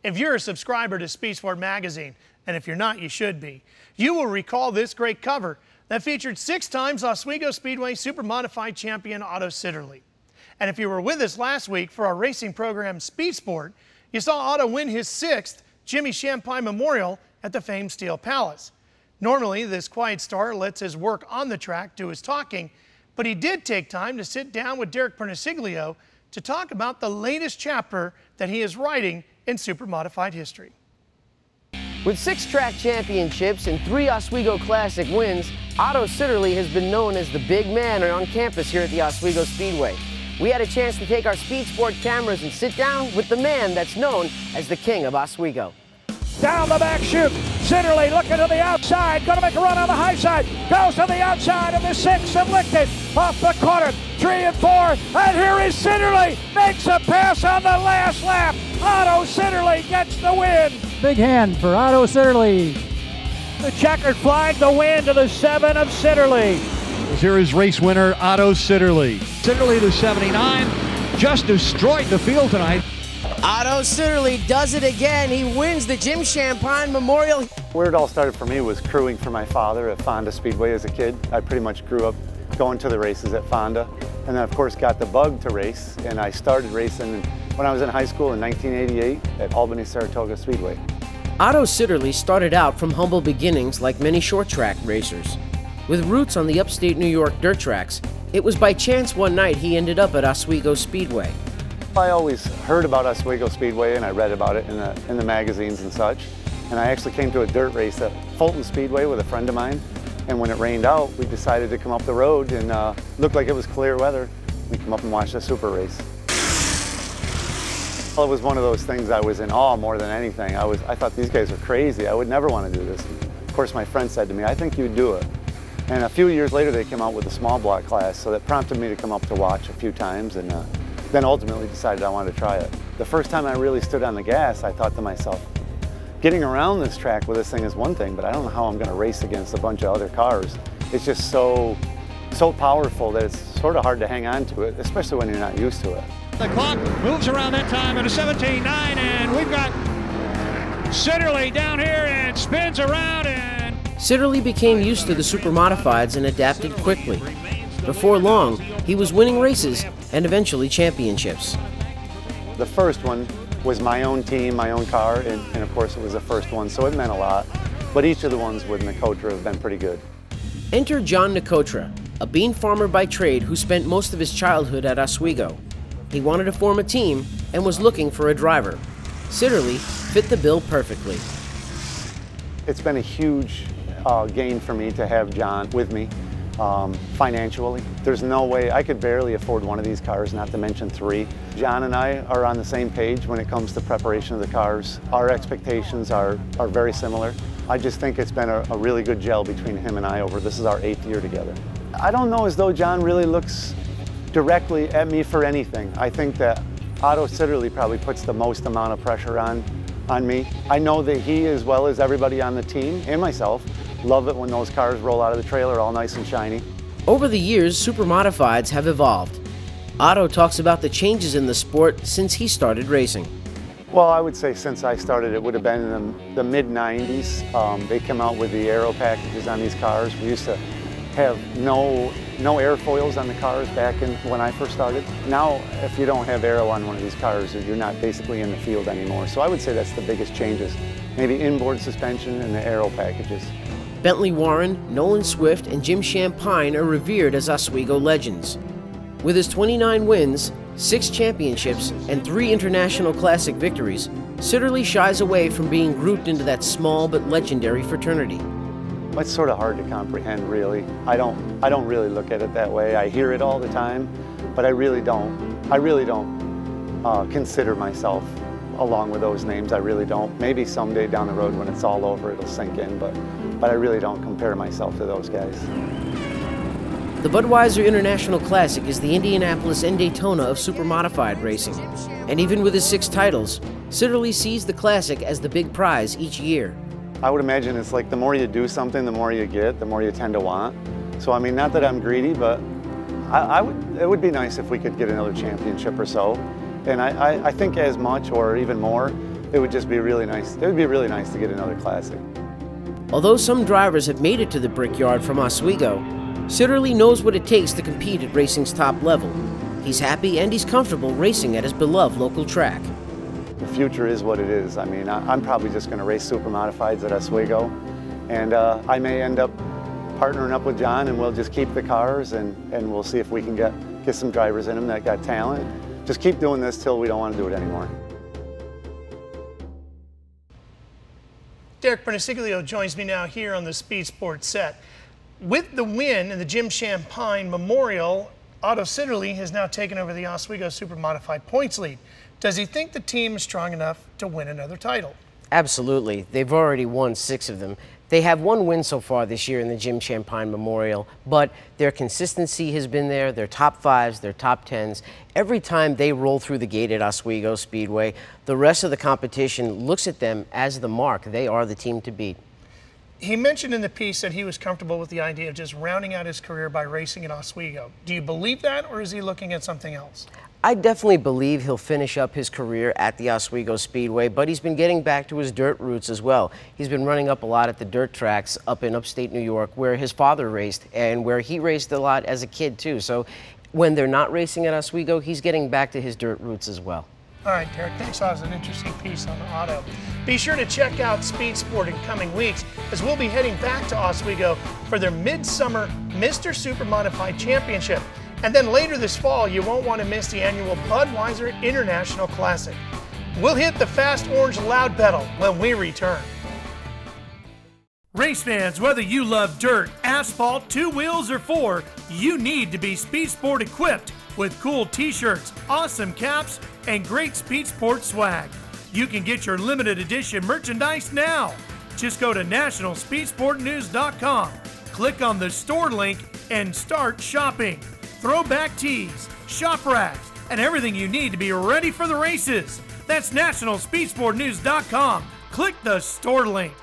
If you're a subscriber to Speed Sport magazine, and if you're not, you should be, you will recall this great cover that featured 6 times Oswego Speedway Super Modified champion Otto Sitterly. And if you were with us last week for our racing program Speed Sport, you saw Otto win his 6th Jimmy Champagne Memorial at the famed Steel Palace. Normally, this quiet star lets his work on the track do his talking, but he did take time to sit down with Derek Pernesiglio to talk about the latest chapter that he is writing in Super Modified history. With 6 track championships and 3 Oswego Classic wins, Otto Sitterly has been known as the big man on campus here at the Oswego Speedway. We had a chance to take our Speed Sport cameras and sit down with the man that's known as the king of Oswego. Down the back chute, Sitterly looking to the outside, going to make a run on the high side, goes to the outside of the 6 and licked it off the corner, 3 and 4, and here is Sitterly, makes a pass on the last lap. Otto Sitterly gets the win. Big hand for Otto Sitterly. The checkered flag, the win to the 7 of Sitterly. Here is race winner Otto Sitterly. Sitterly to 79, just destroyed the field tonight. Otto Sitterly does it again. He wins the Jim Champagne Memorial. Where it all started for me was crewing for my father at Fonda Speedway as a kid. I pretty much grew up going to the races at Fonda, and then of course got the bug to race, and I started racing when I was in high school in 1988 at Albany-Saratoga Speedway. Otto Sitterly started out from humble beginnings like many short track racers. With roots on the upstate New York dirt tracks, it was by chance one night he ended up at Oswego Speedway. I always heard about Oswego Speedway and I read about it in the magazines and such. And I actually came to a dirt race at Fulton Speedway with a friend of mine. And when it rained out, we decided to come up the road and looked like it was clear weather. We come up and watched the super race. Well, it was one of those things I was in awe more than anything. I thought these guys were crazy. I would never want to do this. Of course, my friend said to me, I think you'd do it. And a few years later, they came out with a small block class, so that prompted me to come up to watch a few times, and then ultimately decided I wanted to try it. The first time I really stood on the gas, I thought to myself, getting around this track with this thing is one thing, but I don't know how I'm going to race against a bunch of other cars. It's just so powerful that it's sort of hard to hang on to it, especially when you're not used to it. The clock moves around that time at a 17.9, and we've got Sitterly down here and spins around. And Sitterly became used to the Super Modifieds and adapted quickly. Before long, he was winning races and eventually championships. The first one was my own team, my own car, and of course it was the first one, so it meant a lot. But each of the ones with Nicotra have been pretty good. Enter John Nicotra, a bean farmer by trade who spent most of his childhood at Oswego. He wanted to form a team and was looking for a driver. Sitterly fit the bill perfectly. It's been a huge gain for me to have John with me. Financially, there's no way I could barely afford one of these cars, not to mention 3. John and I are on the same page when it comes to preparation of the cars. Our expectations are very similar. I just think it's been a really good gel between him and I this is our 8th year together. I don't know as though John really looks directly at me for anything. I think that Otto Sitterly probably puts the most amount of pressure on me. I know that he, as well as everybody on the team and myself, love it when those cars roll out of the trailer all nice and shiny. Over the years, Super Modifieds have evolved. Otto talks about the changes in the sport since he started racing. Well, I would say since I started, it would have been in the mid-90s. They came out with the aero packages on these cars. We used to have no airfoils on the cars back when I first started. Now, if you don't have aero on one of these cars, you're not basically in the field anymore. So I would say that's the biggest changes. Maybe inboard suspension and the aero packages. Bentley Warren, Nolan Swift, and Jim Champagne are revered as Oswego legends. With his 29 wins, 6 championships, and 3 international classic victories, Sitterly shies away from being grouped into that small but legendary fraternity. It's sort of hard to comprehend, really. I don't really look at it that way. I hear it all the time, but I really don't. I really don't consider myself along with those names. I really don't. Maybe someday down the road when it's all over, it'll sink in, but I really don't compare myself to those guys. The Budweiser International Classic is the Indianapolis and Daytona of super modified racing. And even with his 6 titles, Sitterly sees the Classic as the big prize each year. I would imagine it's like the more you do something, the more you get, the more you tend to want. So I mean, not that I'm greedy, but it would be nice if we could get another championship or so. And I think as much or even more it would just be really nice. It would be really nice to get another classic. Although some drivers have made it to the Brickyard from Oswego, Sitterly knows what it takes to compete at racing's top level. He's happy and he's comfortable racing at his beloved local track. The future is what it is. I mean, I'm probably just going to race super modifieds at Oswego, and I may end up partnering up with John, and we'll just keep the cars, and we'll see if we can get some drivers in them that got talent. Just keep doing this till we don't want to do it anymore. Derek Pernesiglio joins me now here on the Speed Sports set. With the win in the Jim Champagne Memorial, Otto Sitterly has now taken over the Oswego Super Modified points lead. Does he think the team is strong enough to win another title? Absolutely. They've already won 6 of them. They have 1 win so far this year in the Jim Champagne Memorial, but their consistency has been there, their top 5s, their top 10s. Every time they roll through the gate at Oswego Speedway, the rest of the competition looks at them as the mark. They are the team to beat. He mentioned in the piece that he was comfortable with the idea of just rounding out his career by racing at Oswego. Do you believe that, or is he looking at something else? I definitely believe he'll finish up his career at the Oswego Speedway, but he's been getting back to his dirt roots as well. He's been running up a lot at the dirt tracks up in upstate New York where his father raced and where he raced a lot as a kid too. So when they're not racing at Oswego, he's getting back to his dirt roots as well. All right, Derek, thanks. That was an interesting piece on Otto. Be sure to check out Speed Sport in coming weeks, as we'll be heading back to Oswego for their Midsummer Mr. Super Modified Championship. And then later this fall, you won't want to miss the annual Budweiser International Classic. We'll hit the fast orange loud pedal when we return. Race fans, whether you love dirt, asphalt, 2 wheels, or 4, you need to be Speed Sport equipped with cool t-shirts, awesome caps, and great Speed Sport swag. You can get your limited edition merchandise now. Just go to nationalspeedsportnews.com, click on the store link, and start shopping. Throwback tees, shop racks, and everything you need to be ready for the races. That's nationalspeedsportnews.com. Click the store link.